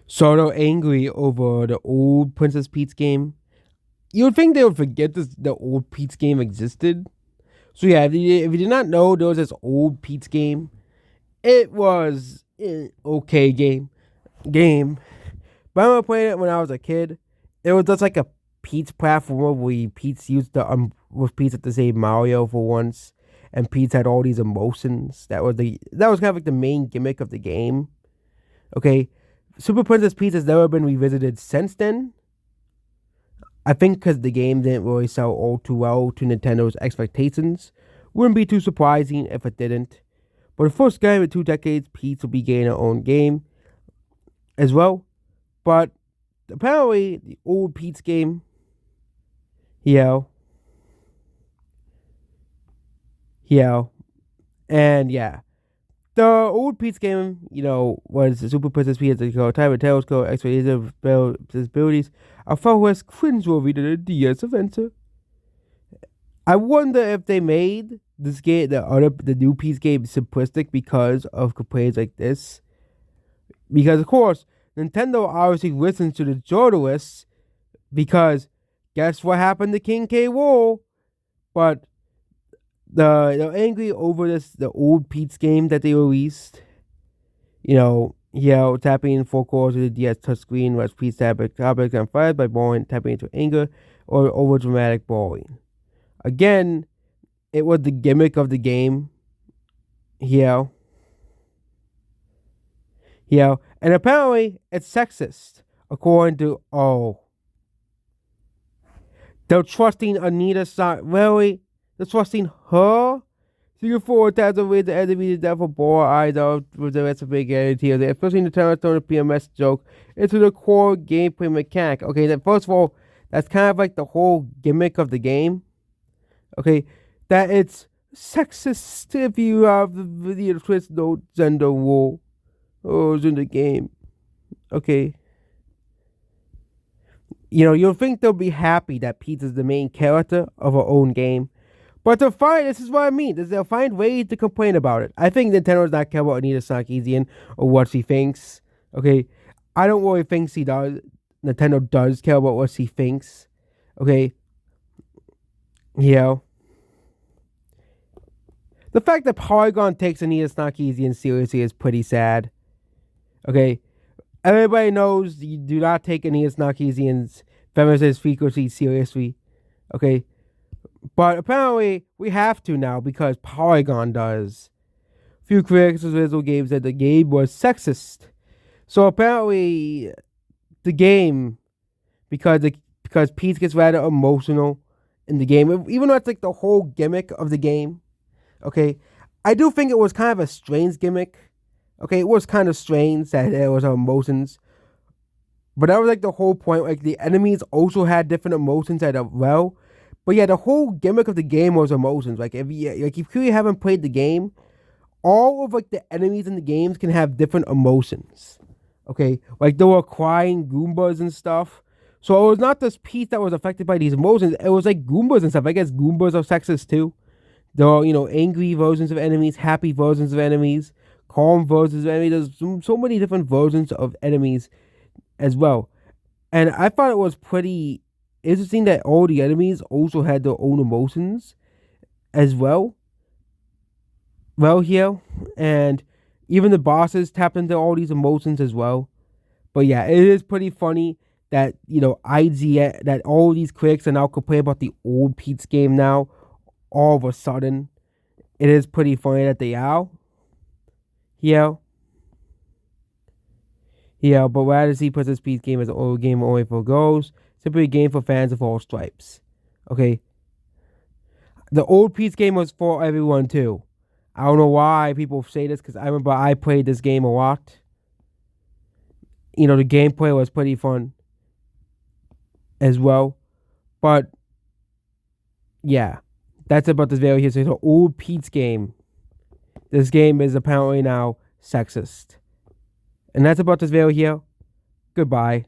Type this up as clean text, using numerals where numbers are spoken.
sort of angry over the old Princess Peach game. You would think they would forget the old Peach game existed. So yeah, if you did not know there was this old Peach game, it was an okay game. But I remember playing it when I was a kid. It was just like a Peach platformer where Peach used to with Peach at to save Mario for once, and Peach had all these emotions. That was kind of like the main gimmick of the game. Okay, Super Princess Peach has never been revisited since then. I think because the game didn't really sell all too well to Nintendo's expectations. Wouldn't be too surprising if it didn't. But the first game in 2 decades, Peach will be getting her own game as well. But apparently, the old Peach game, yeah, yeah, and yeah. The old Peach game, was the Super Princess Peach Time and Tails Go Expedition abilities. I felt was cringeworthy to the DS adventure. I wonder if they made this game, the new Peach game, simplistic because of complaints like this. Because of course, Nintendo obviously listens to the journalists. Because guess what happened to King K. Rool? But they're angry over the old Peach game that they released. Tapping in four corners of the DS touchscreen was Peach tapping topics on fire by bawling, tapping into anger, or over dramatic bawling. Again, it was the gimmick of the game. Yeah. Yeah. And apparently it's sexist, according to they're trusting Anita Sonic. Really? They're trusting her? Secret 4 attacks away the enemy to death of bore eyes out with the rest of big guarantee of it, especially in the turn a PMS joke into the core gameplay mechanic. Okay, then first of all, that's kind of like the whole gimmick of the game. Okay, that it's sexist if you have the video twist no gender role. It's in the game. Okay. You'll think they'll be happy that Peach is the main character of her own game. But this is what I mean, they'll find ways to complain about it. I think Nintendo's not care about Anita Sarkeesian or what she thinks. Okay, I don't really think she does. Nintendo does care about what she thinks. Okay, the fact that Polygon takes Anita Sarkeesian seriously is pretty sad. Okay, everybody knows you do not take Anita Sarkeesian's feminist frequency seriously. Okay. But apparently, we have to now because Polygon does. Few critics of visual games said the game was sexist. So apparently, the game, because Peach gets rather emotional in the game, even though it's like the whole gimmick of the game. Okay, I do think it was kind of a strange gimmick. Okay, it was kind of strange that there was emotions. But that was like the whole point. Like the enemies also had different emotions as well. But yeah, the whole gimmick of the game was emotions. Like if you really haven't played the game, all of like the enemies in the games can have different emotions. Okay, like there were crying Goombas and stuff. So it was not this Peach that was affected by these emotions. It was like Goombas and stuff. I guess Goombas are sexist too. There are angry versions of enemies, happy versions of enemies, calm versions of enemies. There's so many different versions of enemies as well. And I thought it was pretty interesting that all the enemies also had their own emotions as well. And even the bosses tapped into all these emotions as well. But yeah, it is pretty funny that IGN, that all these critics are now complaining about the old Peach game now. All of a sudden, it is pretty funny that they are. But rather see Princess Peach game as an old game only for girls. Simply a game for fans of all stripes. Okay. The old Peach game was for everyone too. I don't know why people say this because I remember I played this game a lot. The gameplay was pretty fun as well. But yeah, that's about this video here. So it's an old Peach game. This game is apparently now sexist. And that's about this video here. Goodbye.